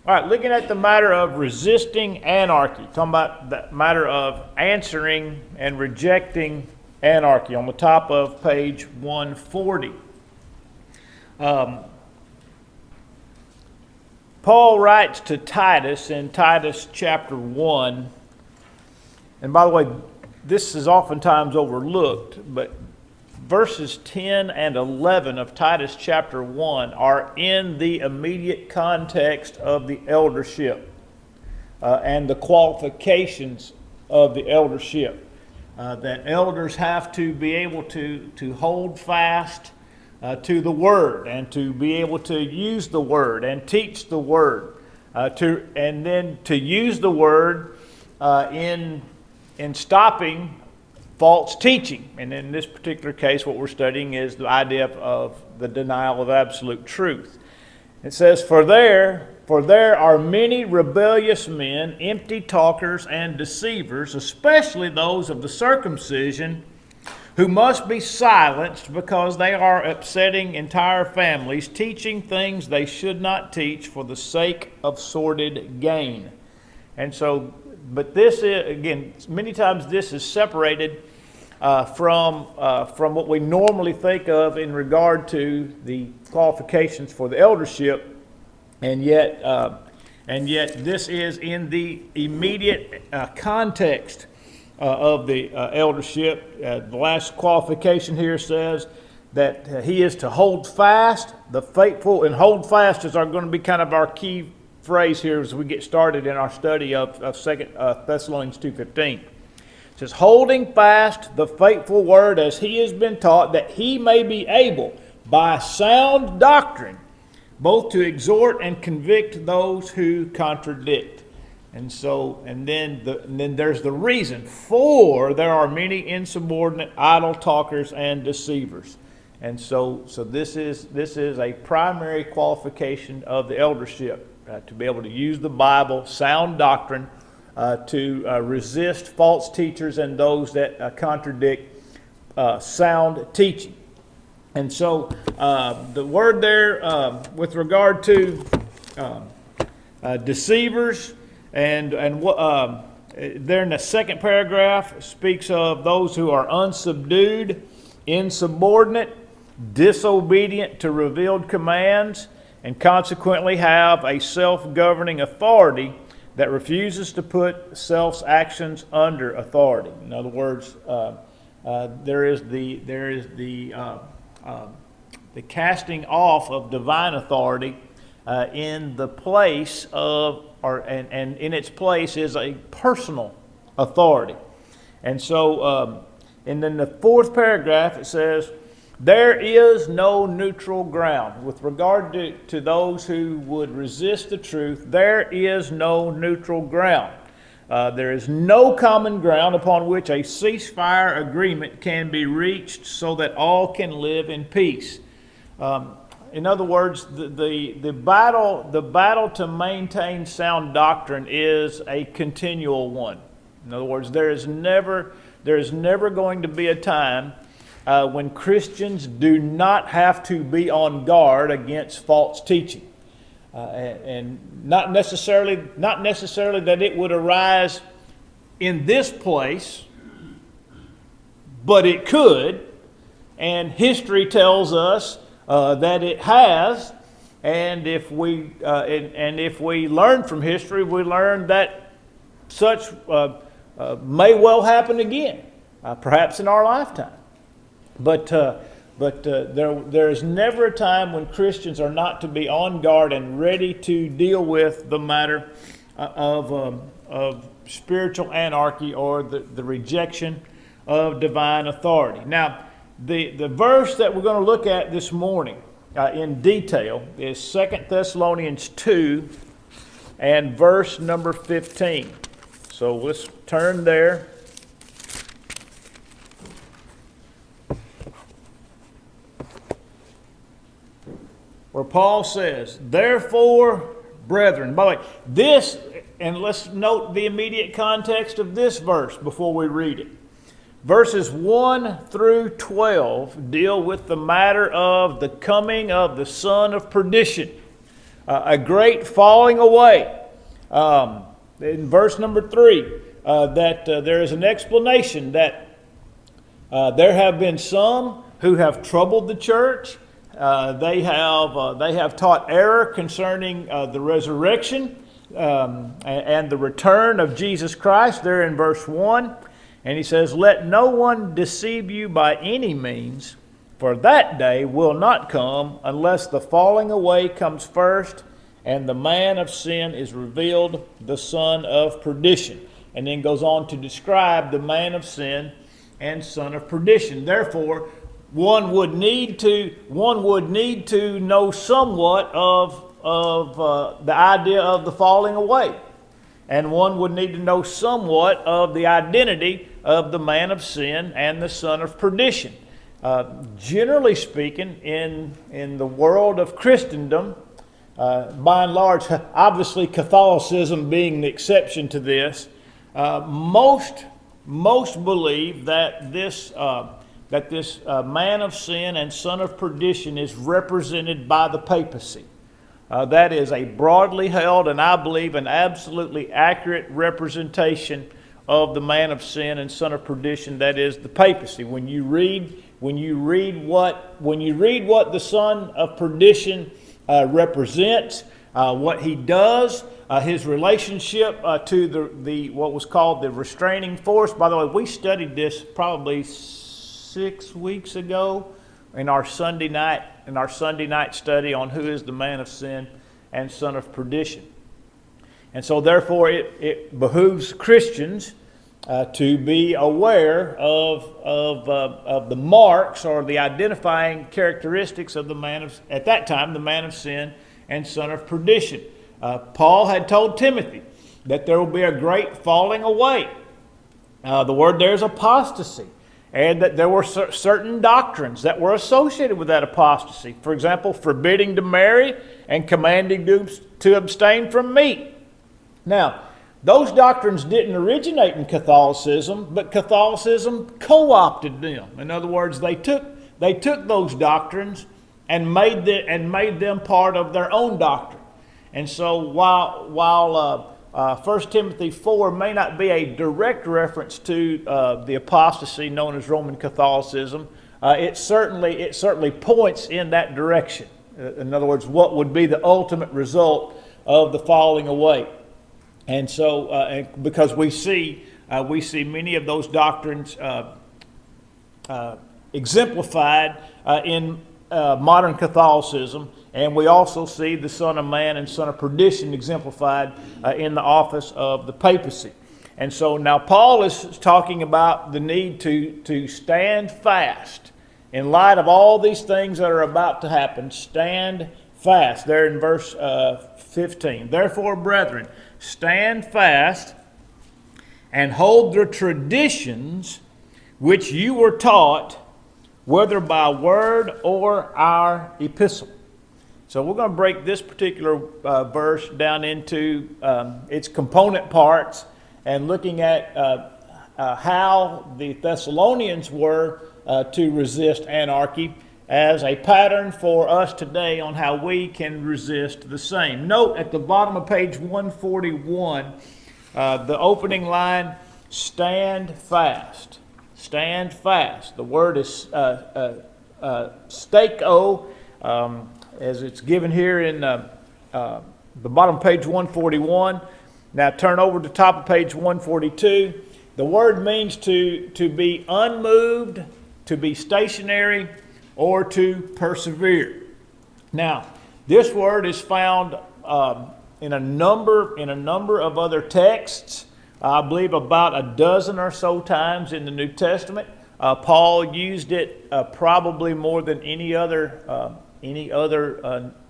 All right, looking at the matter of resisting anarchy, talking about the matter of answering and rejecting anarchy on the top of page 140. Paul writes to Titus in Titus chapter 1, and by the way, this is oftentimes overlooked, but verses 10 and 11 of Titus chapter 1 are in the immediate context of the eldership and the qualifications of the eldership. That elders have to be able to hold fast to the Word and to be able to use the Word and teach the Word, and then to use the Word in stopping false teaching. And in this particular case, what we're studying is the idea of the denial of absolute truth. It says, For there are many rebellious men, empty talkers and deceivers, especially those of the circumcision, who must be silenced because they are upsetting entire families, teaching things they should not teach for the sake of sordid gain. And so, but this is, again, many times this is separated from what we normally think of in regard to the qualifications for the eldership, and yet this is in the immediate context of the eldership. The last qualification here says that he is to hold fast the faithful, and hold fast is going to be kind of our key phrase here as we get started in our study of 2 Thessalonians 2:15. It says, holding fast the faithful word as he has been taught, that he may be able by sound doctrine both to exhort and convict those who contradict. And so, and then there's the reason. For there are many insubordinate, idle talkers and deceivers. And so this is a primary qualification of the eldership, to be able to use the Bible, sound doctrine, to resist false teachers and those that contradict sound teaching. And so the word there with regard to deceivers, and there in the second paragraph speaks of those who are unsubdued, insubordinate, disobedient to revealed commands, and consequently have a self-governing authority that refuses to put self's actions under authority. In other words, there is the casting off of divine authority in the place of, and in its place is a personal authority. And so, and then the fourth paragraph it says, there is no neutral ground. With regard to those who would resist the truth, there is no neutral ground. There is no common ground upon which a ceasefire agreement can be reached so that all can live in peace. In other words, the battle to maintain sound doctrine is a continual one. In other words, there is never going to be a time when Christians do not have to be on guard against false teaching, and not necessarily that it would arise in this place, but it could, and history tells us that it has. And if we learn from history, we learn that such may well happen again, perhaps in our lifetime. But there is never a time when Christians are not to be on guard and ready to deal with the matter of spiritual anarchy or the rejection of divine authority. Now, the verse that we're going to look at this morning in detail is 2 Thessalonians 2 and verse number 15. So let's turn there. Where Paul says, therefore, brethren. By the way, this, and let's note the immediate context of this verse before we read it. Verses 1 through 12 deal with the matter of the coming of the Son of Perdition, a great falling away. In verse number 3, that there is an explanation that there have been some who have troubled the church. They have taught error concerning the resurrection and the return of Jesus Christ. There in verse 1, and he says, "Let no one deceive you by any means, for that day will not come unless the falling away comes first, and the man of sin is revealed, the son of perdition." And then goes on to describe the man of sin and son of perdition. Therefore, one would need to know somewhat of the idea of the falling away, and one would need to know somewhat of the identity of the man of sin and the son of perdition. Generally speaking, in the world of Christendom, by and large, obviously Catholicism being the exception to this, most believe that this man of sin and son of perdition is represented by the papacy. That is a broadly held, and I believe an absolutely accurate representation of the man of sin and son of perdition. That is the papacy. When you read what the son of perdition represents, what he does, his relationship to the what was called the restraining force. By the way, we studied this probably 6 weeks ago in our Sunday night study on who is the man of sin and son of perdition. And so therefore it behooves Christians to be aware of the marks or the identifying characteristics of the man of, at that time, the man of sin and son of perdition. Paul had told Timothy that there will be a great falling away. The word there is apostasy, and that there were certain doctrines that were associated with that apostasy. For example, forbidding to marry and commanding to abstain from meat. Now, those doctrines didn't originate in Catholicism, but Catholicism co-opted them. In other words, they took those doctrines and made them part of their own doctrine. And so while 1 Timothy 4 may not be a direct reference to the apostasy known as Roman Catholicism, it certainly points in that direction. In other words, what would be the ultimate result of the falling away. And so, because we see many of those doctrines exemplified in modern Catholicism, and we also see the Son of Man and Son of Perdition exemplified in the office of the papacy. And so now Paul is talking about the need to stand fast in light of all these things that are about to happen. Stand fast. There in verse 15. Therefore, brethren, stand fast and hold the traditions which you were taught, whether by word or our epistle. So we're going to break this particular verse down into its component parts and looking at how the Thessalonians were to resist anarchy as a pattern for us today on how we can resist the same. Note at the bottom of page 141, the opening line, stand fast. Stand fast. The word is stako, as it's given here in the bottom of page 141. Now turn over to the top of page 142. The word means to be unmoved, to be stationary, or to persevere. Now, this word is found in a number of other texts. I believe about a dozen or so times in the New Testament. Paul used it probably more than any other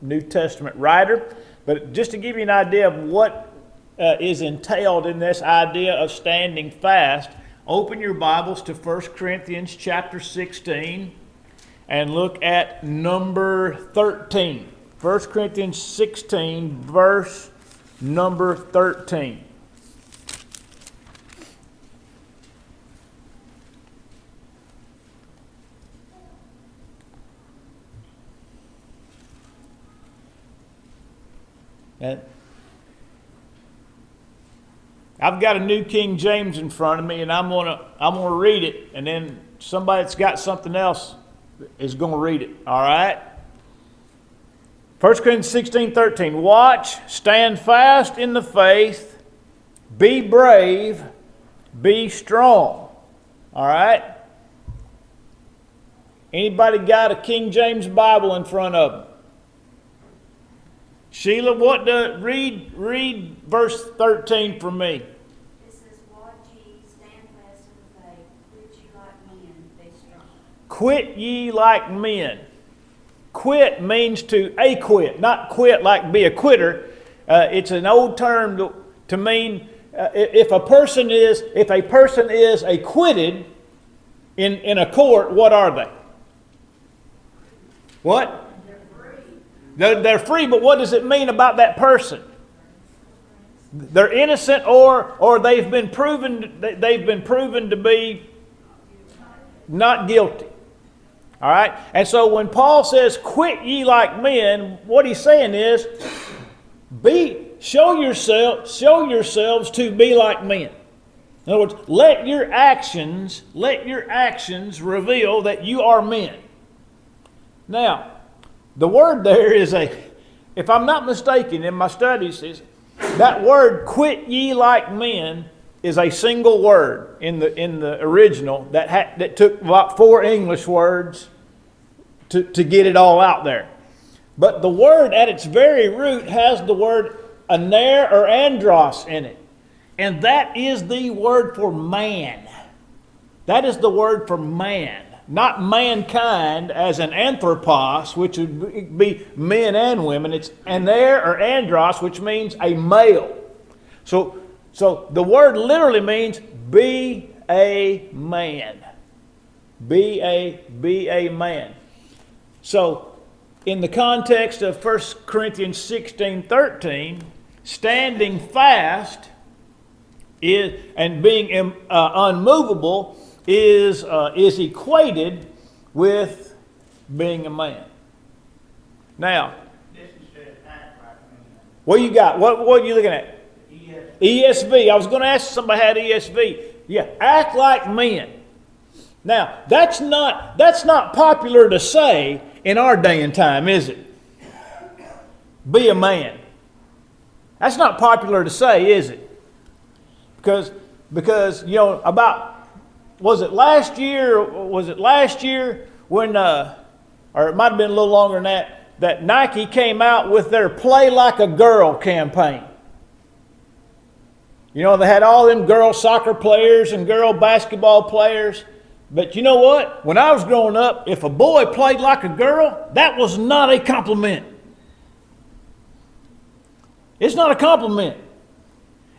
New Testament writer. But just to give you an idea of what is entailed in this idea of standing fast, open your Bibles to 1 Corinthians chapter 16 and look at number 13. 1 Corinthians 16, verse number 13. And I've got a New King James in front of me, and I'm gonna read it, and then somebody that's got something else is going to read it. All right? 1 Corinthians 16:13. Watch, stand fast in the faith, be brave, be strong. All right? Anybody got a King James Bible in front of them? Sheila, read verse 13 for me. It says, watch ye, stand fast in the faith, quit ye like men, be strong. Quit ye like men. Quit means to acquit, not quit like be a quitter. It's an old term to mean if a person is acquitted in a court, what are they? What? They're free, but what does it mean about that person? They're innocent, or they've been proven to be not guilty. All right? And so when Paul says, quit ye like men, what he's saying is, show yourselves to be like men. In other words, let your actions reveal that you are men. Now, the word there is if I'm not mistaken in my studies, that word quit ye like men is a single word in the original that took about 4 English words to get it all out there. But the word at its very root has the word aner or andros in it. And that is the word for man. That is the word for man. Not mankind as an anthropos, which would be men and women. It's aner or andros, which means a male. So the word literally means be a man. Be a man. So in the context of 1 Corinthians 16:13, standing fast and being unmovable is equated with being a man. Now, what you got? What are you looking at? ESV. I was going to ask somebody had ESV. Yeah, act like men. Now, that's not popular to say in our day and time, is it? Be a man. That's not popular to say, is it? Because was it last year when or it might have been a little longer than that Nike came out with their Play Like a Girl campaign. They had all them girl soccer players and girl basketball players. But you know what? When I was growing up, if a boy played like a girl, that was not a compliment. It's not a compliment.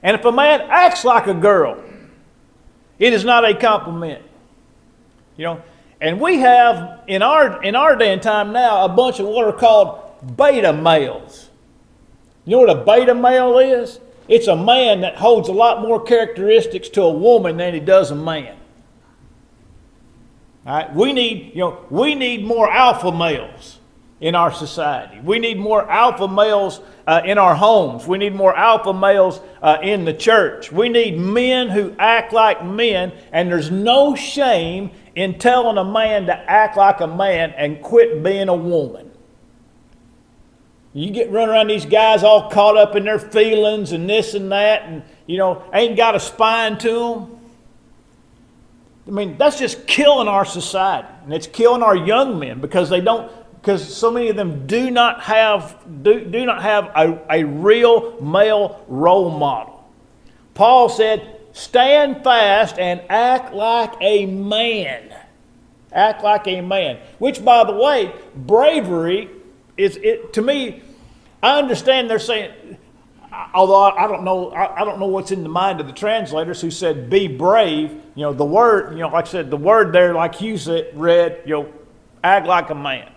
And if a man acts like a girl, it is not a compliment. And we have in our day and time now a bunch of what are called beta males. You know what a beta male is? It's a man that holds a lot more characteristics to a woman than he does a man. All right? We need more alpha males in our society. We need more alpha males in our homes. We need more alpha males in the church. We need men who act like men, and there's no shame in telling a man to act like a man and quit being a woman. You get running around these guys all caught up in their feelings and this and that, and ain't got a spine to them. I mean, that's just killing our society, and it's killing our young men because so many of them do not have a real male role model. Paul said, stand fast and act like a man. Act like a man. Which, by the way, bravery to me, I understand they're saying, although I don't know what's in the mind of the translators who said be brave. The word, like I said, the word there, like you read, act like a man.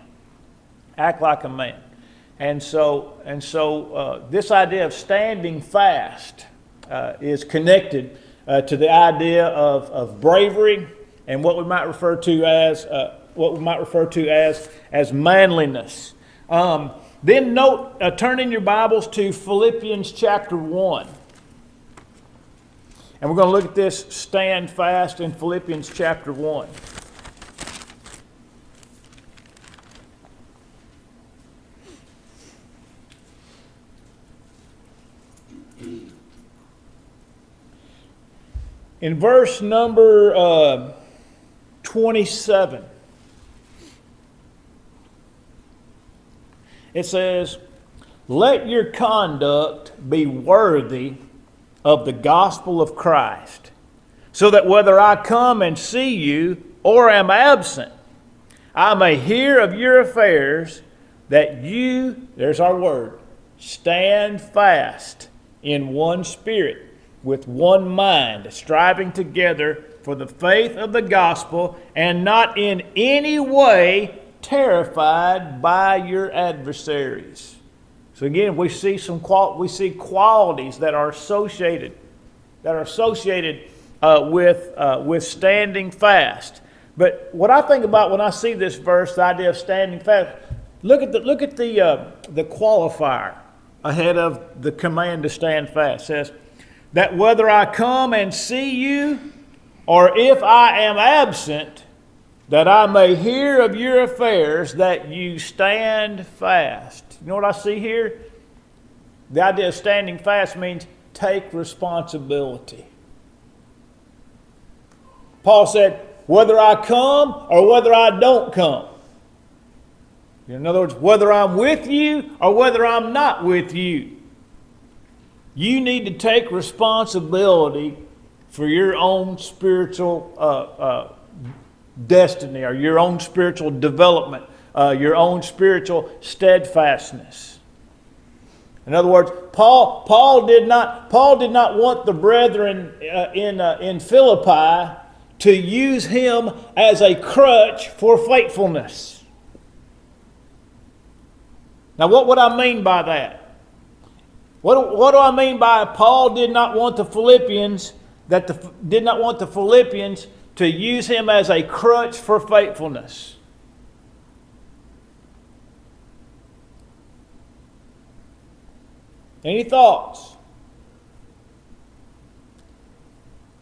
Act like a man. And so this idea of standing fast is connected to the idea of bravery and what we might refer to as manliness. Then note, turn in your Bibles to Philippians chapter 1. And we're going to look at this stand fast in Philippians chapter 1. In verse number 27, it says, "Let your conduct be worthy of the gospel of Christ, so that whether I come and see you or am absent, I may hear of your affairs, that you," there's our word, "stand fast in one spirit, with one mind, striving together for the faith of the gospel, and not in any way terrified by your adversaries." So again, we see qualities that are associated with standing fast. But what I think about when I see this verse, the idea of standing fast, look at the qualifier ahead of the command to stand fast. It says that whether I come and see you, or if I am absent, that I may hear of your affairs, that you stand fast. You know what I see here? The idea of standing fast means take responsibility. Paul said, whether I come or whether I don't come. In other words, whether I'm with you or whether I'm not with you. You need to take responsibility for your own spiritual destiny, or your own spiritual development, your own spiritual steadfastness. In other words, Paul did not want the brethren in Philippi to use him as a crutch for faithfulness. Now, what would I mean by that? What do I mean by Paul did not want the Philippians to use him as a crutch for faithfulness? Any thoughts?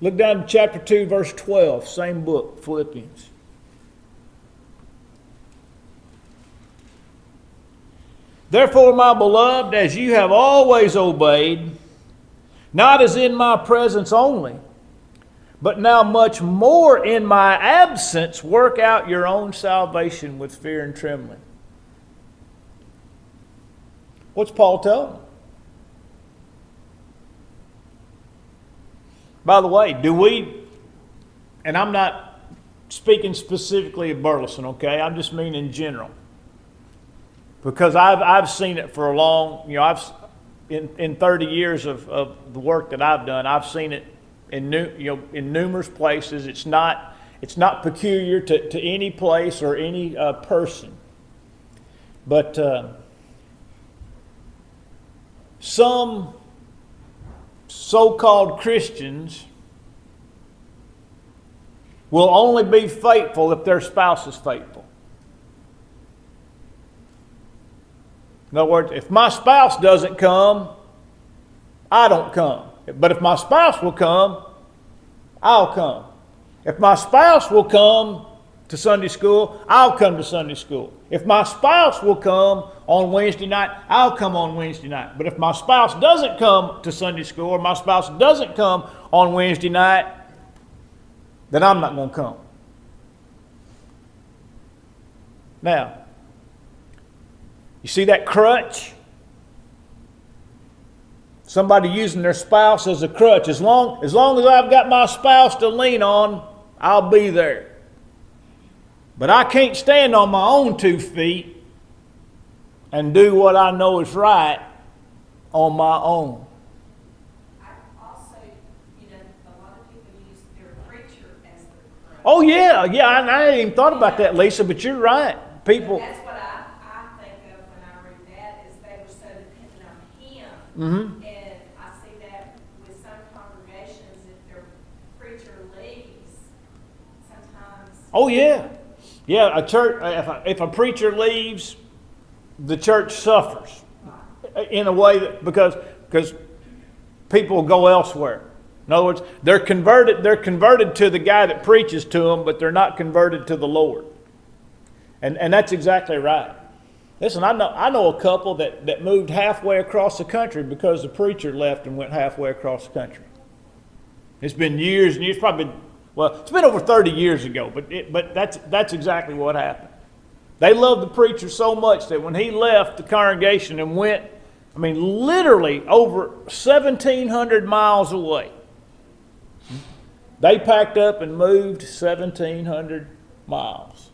Look down to chapter 2, verse 12, same book, Philippians. "Therefore, my beloved, as you have always obeyed, not as in my presence only, but now much more in my absence, work out your own salvation with fear and trembling." What's Paul telling them? By the way, and I'm not speaking specifically of Burleson, okay? I'm just meaning in general. Because I've seen it for a long, in 30 years of the work that I've done, I've seen it in numerous places. It's not peculiar to any place or any person. But some so-called Christians will only be faithful if their spouse is faithful. In other words, if my spouse doesn't come, I don't come. But if my spouse will come, I'll come. If my spouse will come to Sunday school, I'll come to Sunday school. If my spouse will come on Wednesday night, I'll come on Wednesday night. But if my spouse doesn't come to Sunday school, or my spouse doesn't come on Wednesday night, then I'm not going to come. Now, you see that crutch? Somebody using their spouse as a crutch. As long as I've got my spouse to lean on, I'll be there. But I can't stand on my own 2 feet and do what I know is right on my own. I also, a lot of people use their preacher as their crutch. Oh yeah, I hadn't even thought about that, Lisa, but you're right. People. That's what I think of when I read that, is they were so dependent on him. Mm-hmm. And I see that with some congregations, if their preacher leaves, sometimes. Oh yeah. Yeah, a church, if a preacher leaves, the church suffers in a way that because people go elsewhere. In other words, they're converted to the guy that preaches to them, but they're not converted to the Lord. And that's exactly right. Listen, I know a couple that moved halfway across the country because the preacher left and went halfway across the country. It's been years and years, it's been over 30 years ago, but that's exactly what happened. They loved the preacher so much that when he left the congregation and went, literally over 1,700 miles away, they packed up and moved 1,700 miles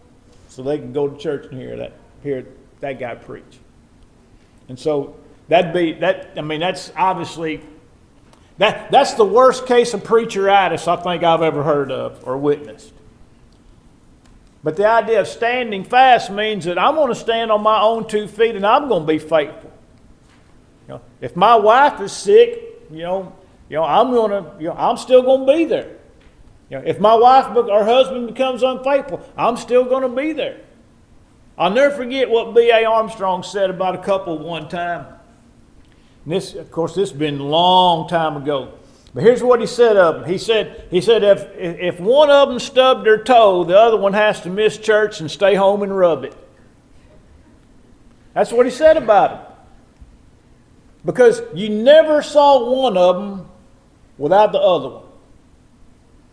so they could go to church and hear that guy preach. And so that's obviously, that's the worst case of preacheritis I think I've ever heard of or witnessed. But the idea of standing fast means that I'm going to stand on my own 2 feet and I'm going to be faithful. If my wife is sick, I'm still going to be there. If my wife or husband becomes unfaithful, I'm still going to be there. I'll never forget what B.A. Armstrong said about a couple one time. And this has been a long time ago. But here's what he said of them. He said if one of them stubbed their toe, the other one has to miss church and stay home and rub it. That's what he said about them. Because you never saw one of them without the other one.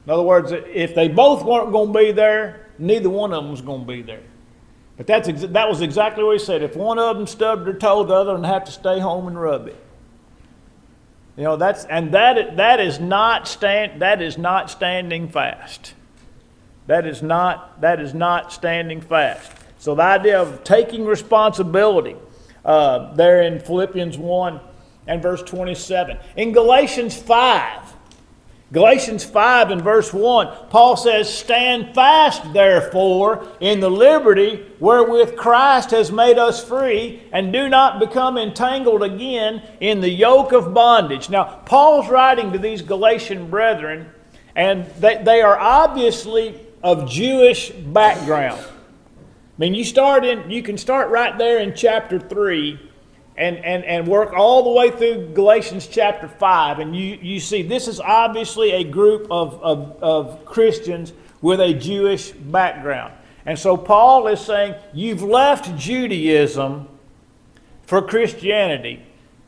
In other words, if they both weren't going to be there, neither one of them was going to be there. But that was exactly what he said. If one of them stubbed their toe, the other one had to stay home and rub it. That is not standing fast. That is not standing fast. So the idea of taking responsibility there in Philippians 1 and verse 27. In Galatians 5 and verse 1, Paul says, "Stand fast, therefore, in the liberty wherewith Christ has made us free, and do not become entangled again in the yoke of bondage." Now, Paul's writing to these Galatian brethren, and they are obviously of Jewish background. You can start right there in chapter 3 and work all the way through Galatians chapter 5, and you see this is obviously a group of Christians with a Jewish background. And so Paul is saying, you've left Judaism for Christianity.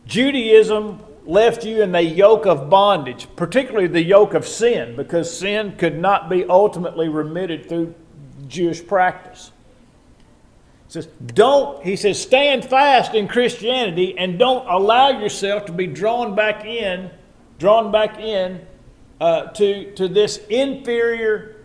Judaism left you in the yoke of bondage, particularly the yoke of sin, because sin could not be ultimately remitted through Jewish practice. He says, stand fast in Christianity and don't allow yourself to be drawn back in to this inferior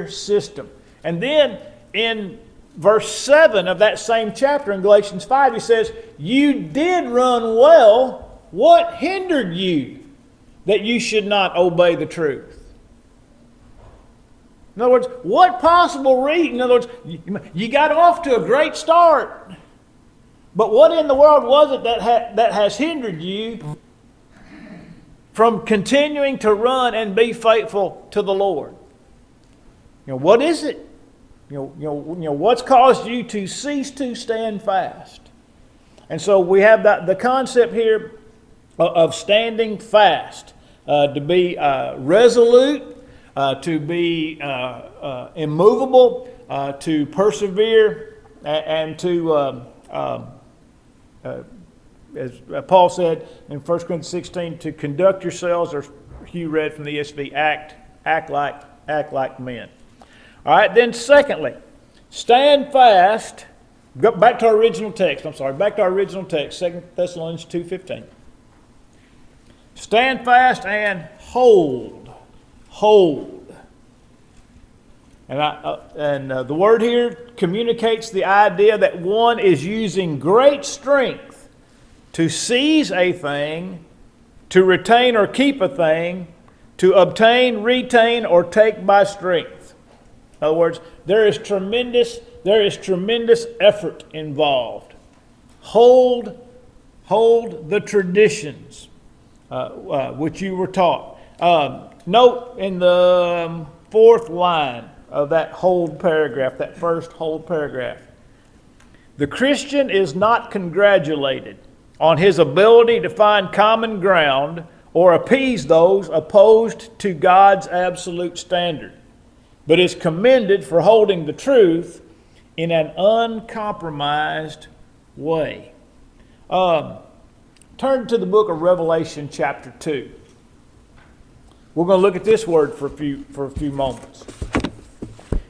system. And then in verse 7 of that same chapter in Galatians 5, he says, "You did run well. What hindered you that you should not obey the truth?" In other words, what possible reason? In other words, you got off to a great start. But what in the world was it that has hindered you from continuing to run and be faithful to the Lord? What is it? What's caused you to cease to stand fast? And so we have the concept here of standing fast, to be resolute, to be immovable, to persevere, and to, as Paul said in 1 Corinthians 16, to conduct yourselves, or Hugh read from the ESV, act like men. All right, then secondly, stand fast. Go back to our original text. 2 Thessalonians 2:15. Stand fast and hold. And the word here communicates the idea that one is using great strength to seize a thing, to retain or keep a thing, to obtain, retain, or take by strength. In other words, there is tremendous effort involved. Hold the traditions which you were taught. Note in the fourth line of that hold paragraph, that first hold paragraph, The Christian is not congratulated on his ability to find common ground or appease those opposed to God's absolute standard, but is commended for holding the truth in an uncompromised way. Turn to the book of Revelation chapter 2. We're going to look at this word for a few moments.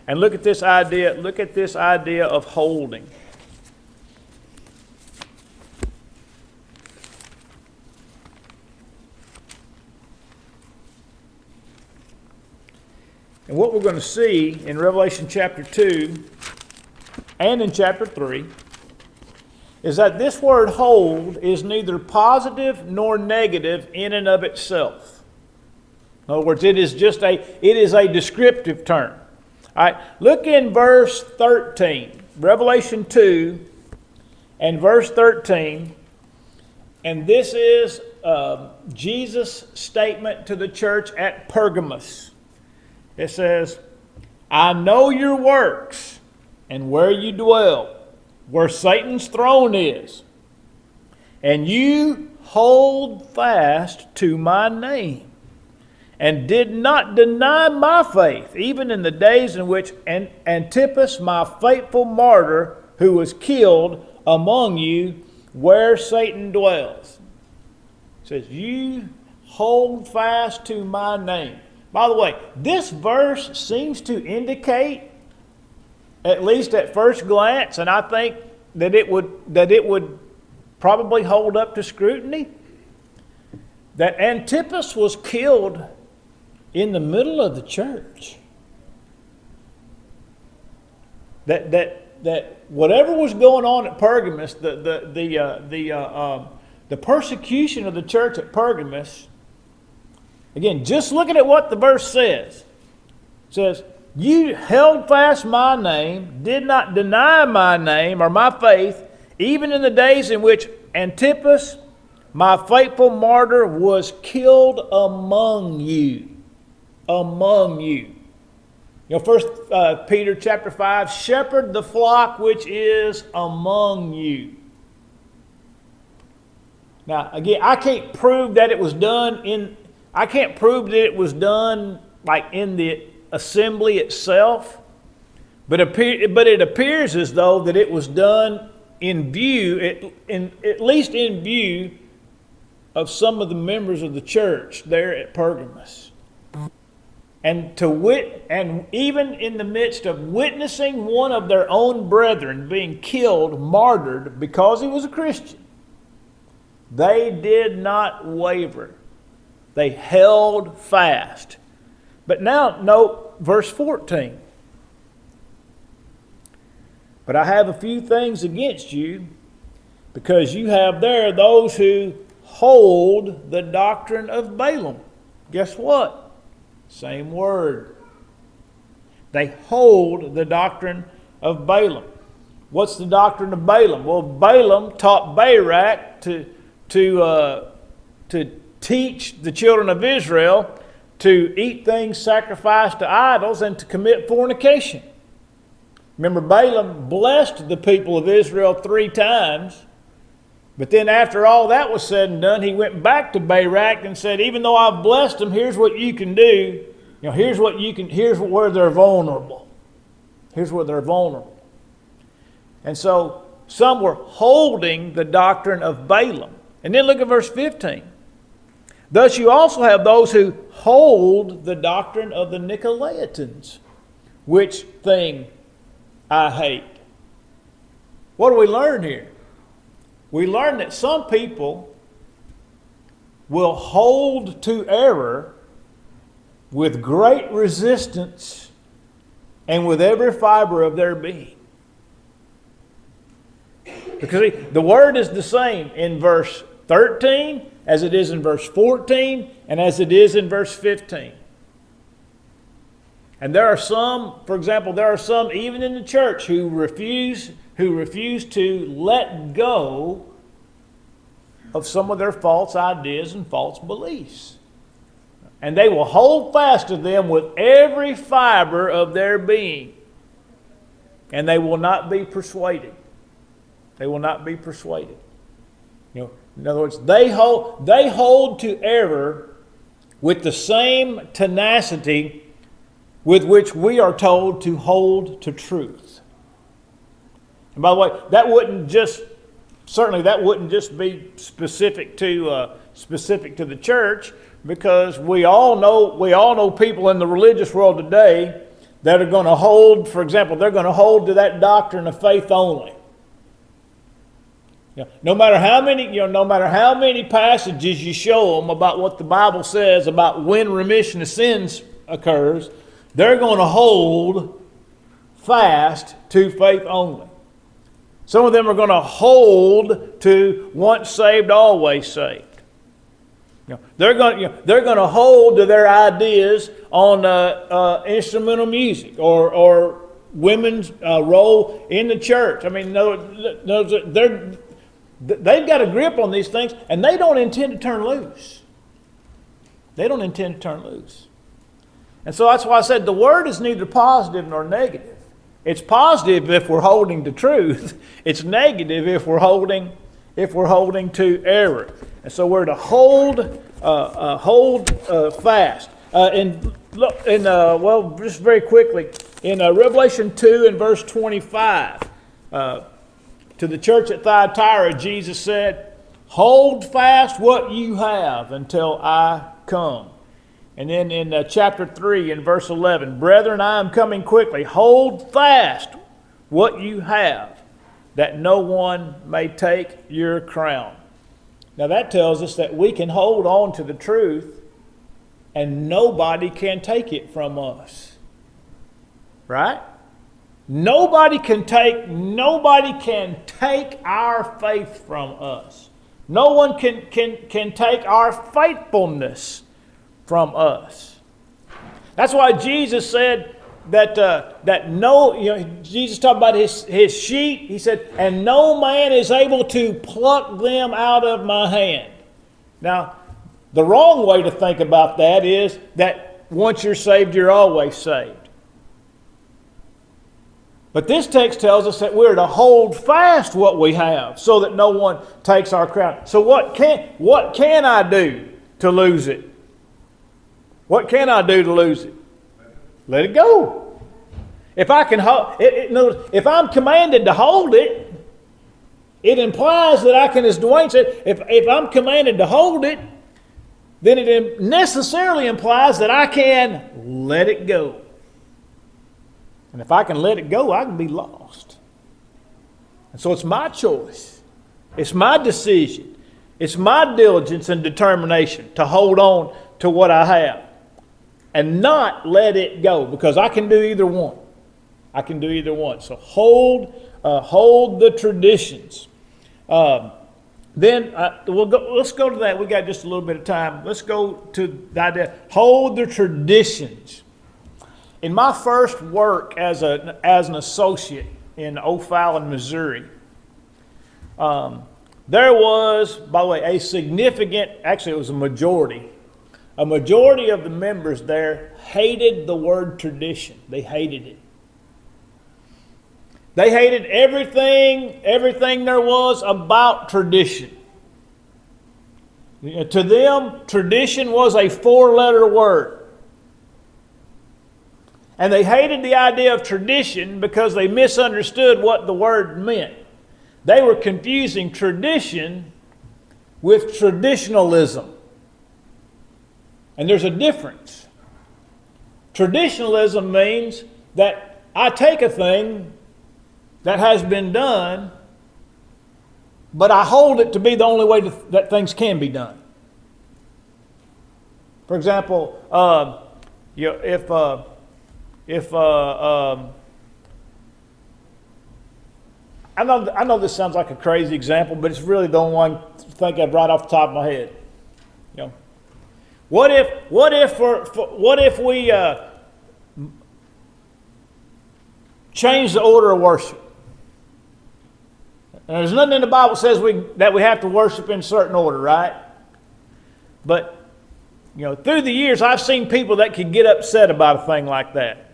And look at this idea of holding. And what we're going to see in Revelation chapter 2 and in chapter 3 is that this word hold is neither positive nor negative in and of itself. In other words, it is a descriptive term. All right, look in verse 13, Revelation 2 and verse 13, and this is Jesus' statement to the church at Pergamos. It says, I know your works and where you dwell, where Satan's throne is, and you hold fast to my name, and did not deny my faith, even in the days in which Antipas, my faithful martyr, who was killed among you, where Satan dwells. It says, you hold fast to my name. By the way, this verse seems to indicate, at least at first glance, and I think that it would probably hold up to scrutiny, that Antipas was killed in the middle of the church. That whatever was going on at Pergamos, the persecution of the church at Pergamos, again, just looking at what the verse says, it says, you held fast my name, did not deny my name or my faith, even in the days in which Antipas, my faithful martyr, was killed among you. Among you. You know, 1 Peter chapter 5, shepherd the flock which is among you. Now, again, I can't prove that it was done like in the assembly itself, but it appears as though that it was done in view, at least in view of some of the members of the church there at Pergamos. And even in the midst of witnessing one of their own brethren being killed, martyred, because he was a Christian, they did not waver. They held fast. But now note verse 14. But I have a few things against you, because you have there those who hold the doctrine of Balaam. Guess what? Same word. They hold the doctrine of Balaam. What's the doctrine of Balaam? Well, Balaam taught Barak to teach the children of Israel to eat things sacrificed to idols and to commit fornication. Remember, Balaam blessed the people of Israel 3 times. But then after all that was said and done, he went back to Barak and said, even though I've blessed them, here's what you can do. You know, here's where they're vulnerable. Here's where they're vulnerable. And so some were holding the doctrine of Balaam. And then look at verse 15. Thus you also have those who hold the doctrine of the Nicolaitans, which thing I hate. What do we learn here? We learn that some people will hold to error with great resistance and with every fiber of their being. Because the word is the same in verse 13 as it is in verse 14 and as it is in verse 15. And there are some, for example, even in the church who refuse to let go of some of their false ideas and false beliefs. And they will hold fast to them with every fiber of their being. And they will not be persuaded. They will not be persuaded. You know, in other words, they hold to error with the same tenacity with which we are told to hold to truth. And by the way, that wouldn't just be specific to the church, because we all know people in the religious world today that are going to hold, for example, they're going to hold to that doctrine of faith only. You know, no matter how many passages you show them about what the Bible says about when remission of sins occurs, they're going to hold fast to faith only. Some of them are going to hold to once saved, always saved. You know, they're going to hold to their ideas on instrumental music or women's role in the church. I mean, they've got a grip on these things, and they don't intend to turn loose. They don't intend to turn loose. And so that's why I said the word is neither positive nor negative. It's positive if we're holding to truth. It's negative if we're holding to error. And so we're to hold fast. Just very quickly, in Revelation 2 and verse 25, to the church at Thyatira, Jesus said, "Hold fast what you have until I come." And then in chapter 3 and verse 11, "Brethren, I am coming quickly. Hold fast what you have, that no one may take your crown." Now that tells us that we can hold on to the truth and nobody can take it from us. Right? Nobody can take our faith from us. No one can take our faithfulness from us. That's why Jesus said Jesus talked about his sheep. He said, "And no man is able to pluck them out of my hand." Now, the wrong way to think about that is that once you're saved, you're always saved. But this text tells us that we're to hold fast what we have so that no one takes our crown. So what can I do to lose it? What can I do to lose it? Let it go. If I'm commanded to hold it, it implies that I can, as Dwayne said, if I'm commanded to hold it, then it necessarily implies that I can let it go. And if I can let it go, I can be lost. And so it's my choice. It's my decision. It's my diligence and determination to hold on to what I have and not let it go, because I can do either one. I can do either one. So hold the traditions. Let's go to that. We got just a little bit of time. Let's go to the idea. Hold the traditions. In my first work as an associate in O'Fallon, Missouri, there was, by the way, it was a majority of the members there hated the word tradition. They hated it. They hated everything there was about tradition. To them, tradition was a 4-letter word. And they hated the idea of tradition because they misunderstood what the word meant. They were confusing tradition with traditionalism. And there's a difference. Traditionalism means that I take a thing that has been done, but I hold it to be the only way that things can be done. For example, I know this sounds like a crazy example, but it's really the only one I think of right off the top of my head. You know, what if we change the order of worship? And there's nothing in the Bible that says that we have to worship in a certain order, right? But through the years, I've seen people that could get upset about a thing like that.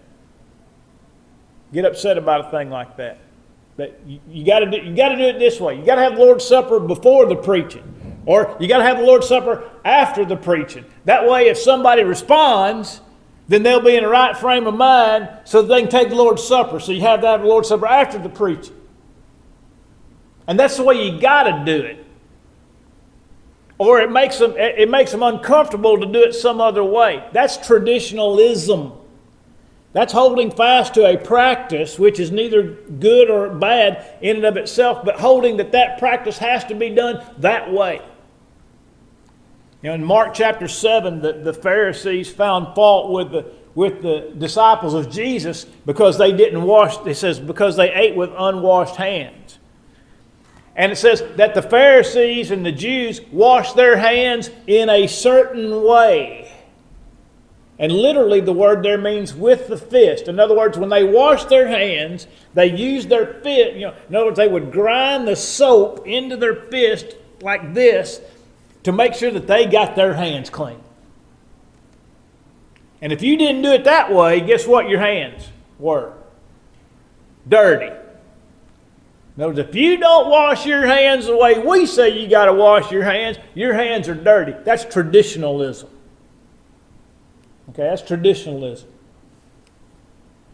But you got to do it this way. You got to have the Lord's Supper before the preaching, or you got to have the Lord's Supper after the preaching. That way, if somebody responds, then they'll be in the right frame of mind so that they can take the Lord's Supper. So you have to have the Lord's Supper after the preaching. And that's the way you got to do it. Or it makes them uncomfortable to do it some other way. That's traditionalism. That's holding fast to a practice which is neither good or bad in and of itself, but holding that practice has to be done that way. You know, in Mark chapter 7, the Pharisees found fault with the disciples of Jesus because they didn't wash, it says, because they ate with unwashed hands. And it says that the Pharisees and the Jews washed their hands in a certain way. And literally the word there means with the fist. In other words, when they washed their hands, they used their fist. In other words, they would grind the soap into their fist like this to make sure that they got their hands clean. And if you didn't do it that way, guess what your hands were? Dirty. In other words, if you don't wash your hands the way we say you got to wash your hands are dirty. That's traditionalism. Okay, that's traditionalism.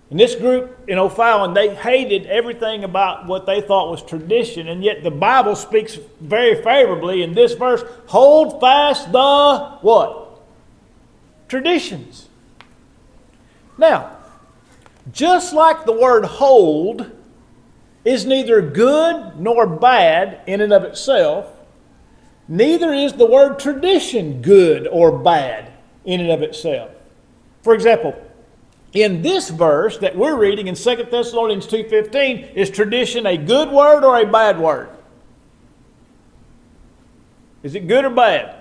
And this group in O'Fallon, they hated everything about what they thought was tradition, and yet the Bible speaks very favorably in this verse. Hold fast the what? Traditions. Now, just like the word hold is neither good nor bad in and of itself, neither is the word tradition good or bad in and of itself. For example, in this verse that we're reading in 2 Thessalonians 2:15, is tradition a good word or a bad word? Is it good or bad?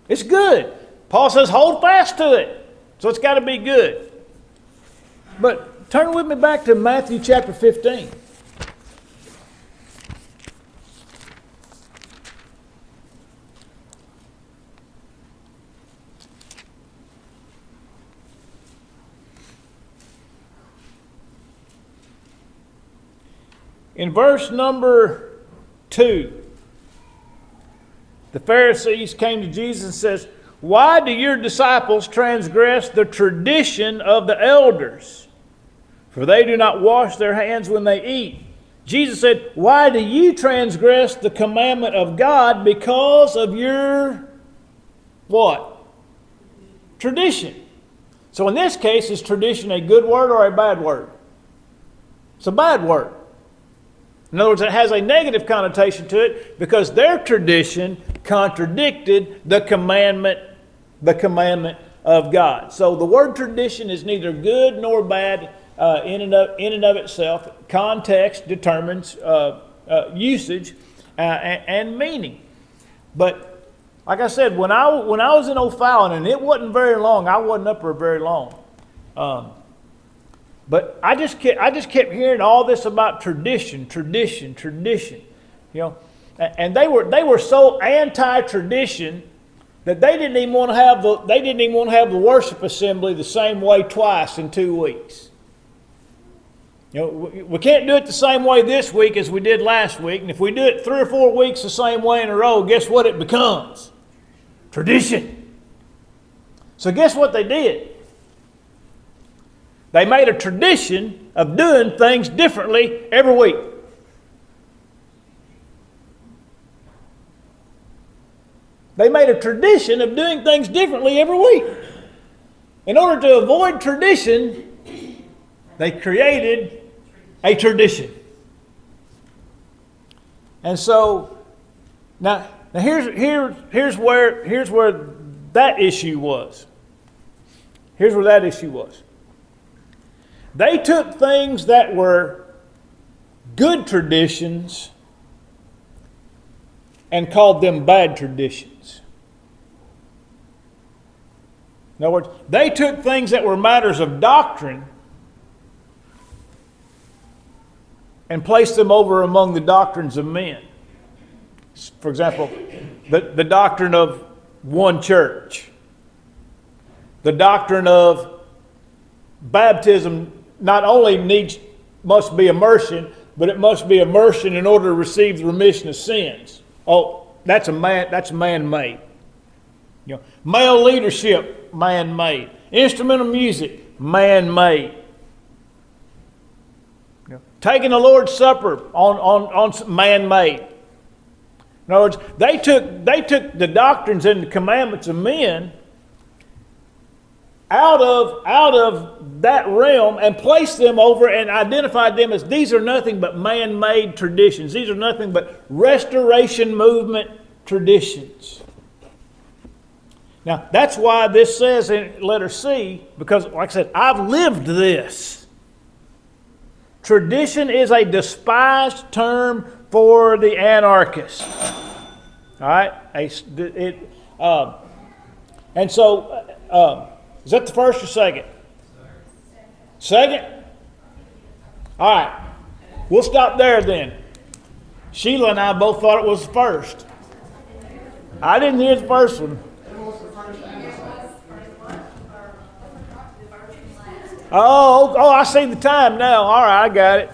It's good. Paul says hold fast to it. So it's got to be good. But turn with me back to Matthew chapter 15. In verse number 2, the Pharisees came to Jesus and says, "Why do your disciples transgress the tradition of the elders? For they do not wash their hands when they eat." Jesus said, "Why do you transgress the commandment of God because of your," what? Tradition. So in this case, is tradition a good word or a bad word? It's a bad word. In other words, it has a negative connotation to it because their tradition contradicted the commandment of God. So the word tradition is neither good nor bad in and of itself. Context determines usage and meaning. But like I said, when I was in O'Fallon, and it wasn't very long, I wasn't up there very long. But I just kept hearing all this about tradition. You know, and they were so anti-tradition that they didn't even want to have the worship assembly the same way twice in 2 weeks. You know, we can't do it the same way this week as we did last week, and if we do it 3 or 4 weeks the same way in a row, guess what it becomes? Tradition. So guess what they did? They made a tradition of doing things differently every week. They made a tradition of doing things differently every week. In order to avoid tradition, they created a tradition. And so, now here's where that issue was. Here's where that issue was. They took things that were good traditions and called them bad traditions. In other words, they took things that were matters of doctrine and placed them over among the doctrines of men. For example, the doctrine of one church, the doctrine of baptism not only must be immersion, but it must be immersion in order to receive the remission of sins. Oh, that's man-made. You know, male leadership, man-made. Instrumental music, man-made. You know, taking the Lord's Supper on man-made. In other words, they took the doctrines and the commandments of men out of that realm and placed them over and identified them as these are nothing but man-made traditions. These are nothing but restoration movement traditions. Now, that's why this says in letter C, because like I said, I've lived this. Tradition is a despised term for the anarchist. All right? And so, is that the first or second? Second? All right. We'll stop there then. Sheila and I both thought it was the first. I didn't hear the first one. Oh, I see the time now. All right, I got it.